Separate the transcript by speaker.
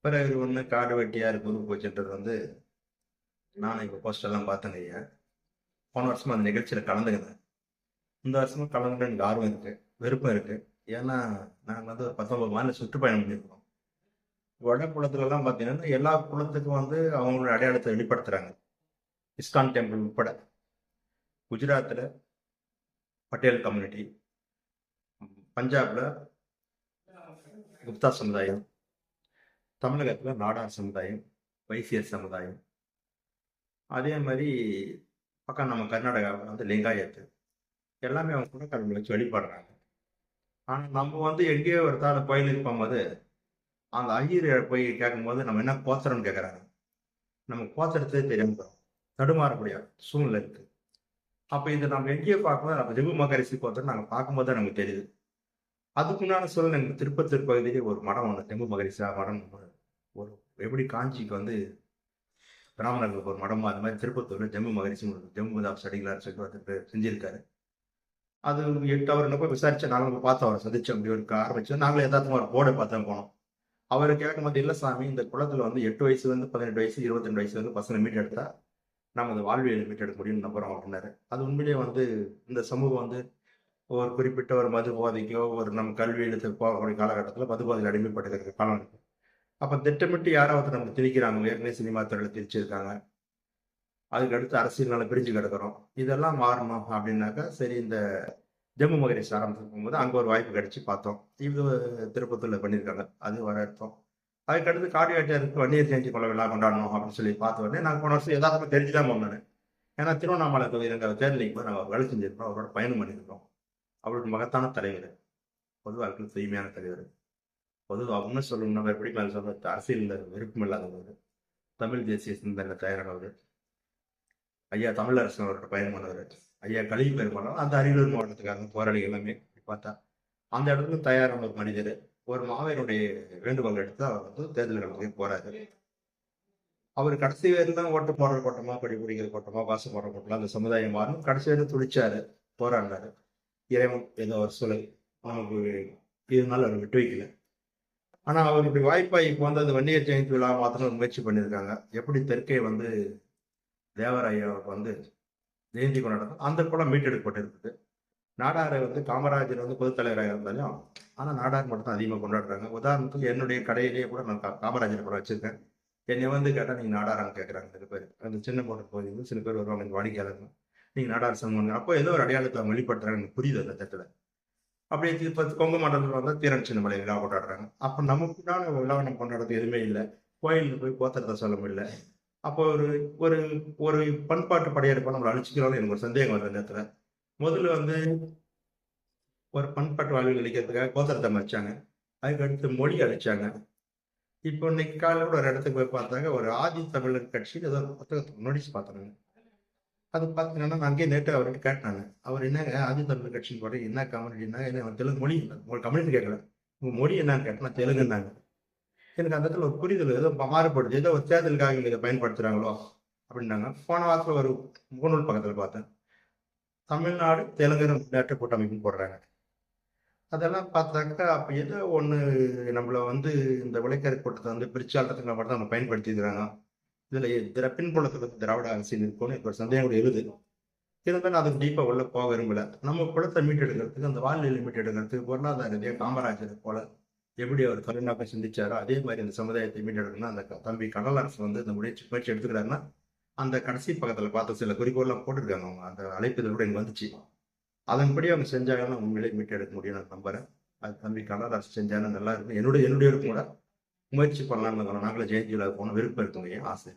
Speaker 1: பிறகு ஒன்று காடு வெட்டியார் குரு போச்சுன்றது வந்து நானும் இப்போ போஸ்டெல்லாம் பார்த்தேங்க ஐயா. போன வருஷமா அந்த நிகழ்ச்சியில் கலந்துக்கினேன். இந்த வருஷமும் கலந்துட்டு எனக்கு ஆர்வம் இருக்கு, விருப்பம் இருக்கு. ஏன்னா நாங்கள் வந்து ஒரு 19 மாநில சுற்றுப்பயணம் பண்ணியிருக்கோம். வட குளத்துலலாம் பார்த்தீங்கன்னா எல்லா குளத்துக்கும் வந்து அவங்களோட அடையாளத்தை வெளிப்படுத்துறாங்க. இஸ்கான் டெம்பிள் உட்பட குஜராத்தில் பட்டேல் கம்யூனிட்டி, பஞ்சாப்ல குப்தா சமுதாயம், தமிழகத்தில் நாடார் சமுதாயம், வைசியர் சமுதாயம், அதே மாதிரி பக்கம் நம்ம கர்நாடகாவில் வந்து லிங்காயத்து, எல்லாமே அவங்க கூட கடவுளை வச்சு வழிபடுறாங்க. ஆனால் நம்ம வந்து எங்கேயோ ஒரு தாழ கோயிலுக்கு போகும்போது அந்த ஐயர் போய் கேட்கும்போது நம்ம என்ன கோத்திரம்னு கேட்குறாங்க. நம்ம கோத்திரத்தை தெரியாம தடுமாறக்கூடிய சூழ்நிலை இருக்கு. அப்போ இதை நம்ம எங்கேயோ பார்க்கும்போது நம்ம ஜெபு மகரிஷி கோத்திரம் நாங்கள் பார்க்கும்போது தான் நமக்கு தெரியுது. அதுக்குண்டான சூழ்நிலை எங்களுக்கு திருப்பத்தூர் பகுதியிலே ஒரு மடம் ஒன்று, ஜெபு மகரிஷி மடம். ஒரு எப்படி காஞ்சிக்கு வந்து பிராமணர்களுக்கு ஒரு மடமும் அது மாதிரி திருப்பத்தூர்ல ஜெம்மு மகரிஷி ஜெம்முதாஸ் அடிகளார் சொல்லி ஒருத்தர் செஞ்சிருக்காரு. அது 8 அவர் என்ன போய் விசாரிச்சா நாங்கள் பார்த்தோம், அவரை சந்திச்சோம். அப்படி ஒரு ஆரம்பிச்சோம். நாங்களே எதார்த்தமா ஒரு போர்டை பார்த்தா போனோம். அவர் கேட்கும்போது, இல்லை சாமி, இந்த குளத்துல வந்து 8 வயசுலேருந்து 18 வயசு 22 வயசுலேருந்து பசங்க மீட் எடுத்தா நம்ம அந்த வாழ்வியல் மீட் எடுக்க முடியும்னு நம்புறோம் அப்படின்னாரு. அது உண்மையிலேயே வந்து இந்த சமூகம் வந்து ஒரு குறிப்பிட்ட ஒரு மது போதைக்கோ ஒரு நம்ம கல்வி எழுத்து போகக்கூடிய காலகட்டத்தில் மது போதையில் அடிமைப்பட்டு காலம் இருக்கு. அப்போ திட்டமிட்டு யாராவது நம்ம திணிக்கிறாங்க. ஏற்கனவே சினிமா துறையில் திரிச்சிருக்காங்க. அதுக்கு அடுத்து அரசியல்னால பிரிஞ்சு கிடக்கிறோம். இதெல்லாம் மாறணும் அப்படின்னாக்கா சரி, இந்த ஜம்மு மகரிஷி ஆரம்பிச்சு போகும்போது அங்கே ஒரு வாய்ப்பு கிடைச்சி பார்த்தோம். இது திருப்பத்தூர்ல பண்ணியிருக்காங்க, அது வர எடுத்தோம். அதுக்கடுத்து காடியாட்டியாருக்கு வன்னியர் ஜெயந்தி கொலை விழா கொண்டாடணும் அப்படின்னு சொல்லி பார்த்த உடனே நாங்கள் போன வருஷம் யதார்த்தமாக தெரிஞ்சுதான் போனேன். ஏன்னா திருவண்ணாமலை தொகுதி எங்கள் தேர்தலுக்கு போய் நாங்கள் வேலை செஞ்சிருக்கோம், அவரோட பயணம் பண்ணியிருக்கோம். அவரோட மகத்தான தலைவர், பொது வாழ்க்கையில் தூய்மையான தலைவர். பொதுவாக ஒன்றும் சொல்லணும்னா எப்படி மேலே சொல்ற அரசியல் விருப்பம் இல்லாதவர், தமிழ் தேசிய சிந்தனை தயாரானவர், ஐயா தமிழரசன் அவரோட பயணம் பண்ணவர், ஐயா கலிங்க பெருமாள் அந்த அரியலூர் மாவட்டத்துக்காக போராளிகள் எல்லாமே பார்த்தா அந்த இடத்துல தயாரான ஒரு மனிதர். ஒரு மாவீரனுடைய வேண்டுகோள் எடுத்து அவர் வந்து தேர்தல் களத்துக்கு போறாரு. அவர் கடைசி வரையிலும் தான் ஓட்டு போடுற கூட்டமா, படி பிடிக்கிற கூட்டமா, வாசம் போடுற கூட்டமா அந்த சமுதாயம் மாறும். கடைசி வரையும் துடிச்சாரு, போராடினாரு. இறைவன் ஏதோ ஒரு சூழல் நமக்கு இதனால அவர் விட்டு வைக்கல. ஆனா அவருடைய வாய்ப்பா இப்போ வந்து அந்த வன்னியர் ஜெயந்தி விழா மாத்திரம் முயற்சி பண்ணியிருக்காங்க. எப்படி தெற்கே வந்து தேவராயாவுக்கு வந்து ஜெயந்தி கொண்டாடுறது அந்த குளம் மீட்டெடுக்கப்பட்டிருக்குது. நாடாரை வந்து காமராஜர் வந்து பொதுத் தலைவராக இருந்தாலும் ஆனால் நாடார் மட்டும் தான் அதிகமாக கொண்டாடுறாங்க. உதாரணத்துக்கு என்னுடைய கடையிலேயே கூட நான் காமராஜர் கூட வச்சிருக்கேன். என்னை வந்து கேட்டால் நீங்கள் நாடாரான்னு கேட்குறாங்க சில பேர். அந்த சின்ன போட்ட பகுதியில் சில பேர் வருவாங்க, இந்த வாடிக்கையாளர்கள், நீங்கள் நாடார் சமூகம். அப்போ ஏதோ ஒரு அடையாளத்தை அவங்க வெளிப்படுத்துறாங்க, எனக்கு புரியுது அந்த தட்டில். அப்படியே இப்போ கொங்கு மண்டலத்தில் வந்தால் தீரன் சின்ன மலை விழா கொண்டாடுறாங்க. அப்போ நமக்குண்டான விழாவை நம்ம கொண்டாடுறது எதுவுமே இல்லை. கோயிலில் போய் கோத்திரத்தை சொல்ல முடியல. அப்போ ஒரு ஒரு ஒரு பண்பாட்டு படையெடுப்பை நம்ம அழிச்சிக்கிறோம்னு எனக்கு ஒரு சந்தேகம் வருது. அந்த இடத்துல முதல்ல வந்து ஒரு பண்பாட்டு வாழ்வில் அளிக்கிறதுக்காக கோத்திரத்தை மறைச்சாங்க. அதுக்கு அடுத்து மொழி அழிச்சாங்க. இப்போ இன்னைக்கு காலையில் கூட ஒரு இடத்துக்கு போய் பார்த்தாங்க, ஒரு ஆதி தமிழர் கட்சி ஏதோ ஒரு புத்தகத்தை நோட்டீஸ் பார்த்தாங்க. அது பார்த்தீங்கன்னா நான் அங்கேயே நேற்று அவர்கிட்ட கேட்டாங்க, அவர் என்னங்க ஆதி தமிழர் கட்சின்னு போட என்ன கம்யூனிட்டின்னா, என்ன தெலுங்கு மொழி ஒரு கம்யூனிட்டி கேட்கல, உங்கள் மொழி என்னன்னு கேட்டேன், தெலுங்குன்னாங்க. எனக்கு அந்த இடத்துல ஒரு புரிதல் ஏதோ மாறுபடுது, ஏதோ ஒரு தேர்தலுக்காக இவங்க இதை பயன்படுத்துகிறாங்களோ அப்படின்னாங்க. போன வாரத்தில் ஒரு முகநூல் பக்கத்தில் பார்த்தேன், தமிழ்நாடு தெலுங்கு முன்னேற்ற கூட்டமைப்புன்னு போடுறாங்க. அதெல்லாம் பார்த்தாக்கா அப்போ ஏதோ ஒன்று நம்மளை வந்து இந்த விளைக்கரை கூட்டத்தை வந்து பிரிச்சாளத்துக்கு மட்டும் தான் நம்ம பயன்படுத்திக்கிறாங்க. இதில் பின்புலத்தில் திராவிட அரசியல் இருக்கும்னு எனக்கு ஒரு சந்தேகம் கூட எழுது. இருந்தாலும் அதுக்கு டீப்பாக உள்ள போக விரும்பல. நம்ம குலத்தை மீட்டெடுக்கிறதுக்கு, அந்த வாழ்நிலை மீட்டெடுக்கிறதுக்கு, பொருளாதார ரீதியாக காமராஜர் போல எப்படி அவர் கருணாக சிந்திச்சாரோ அதே மாதிரி அந்த சமுதாயத்தை மீட்டெடுக்கணும்னா அந்த தம்பி கனகராசு வந்து இந்த முயற்சி எடுத்துக்கிறாருன்னா அந்த கடைசி பக்கத்தில் பார்த்த சில குறிக்கோள்லாம் போட்டிருக்காங்க. அவங்க அந்த அழைப்புதல் கூட எனக்கு வந்துச்சு. அதன்படி அவங்க செஞ்சாங்கன்னா உண்மையிலே மீட்டெடுக்க முடியும் நான் நம்புறேன். அது தம்பி கனகராசு செஞ்சாங்கன்னா நல்லா இருக்கும். என்னுடைய கூட முயற்சி பண்ணலாம்னு நாங்களும் ஜெயந்தி விழா போன விருப்பம் இருக்குங்க, ஆசை.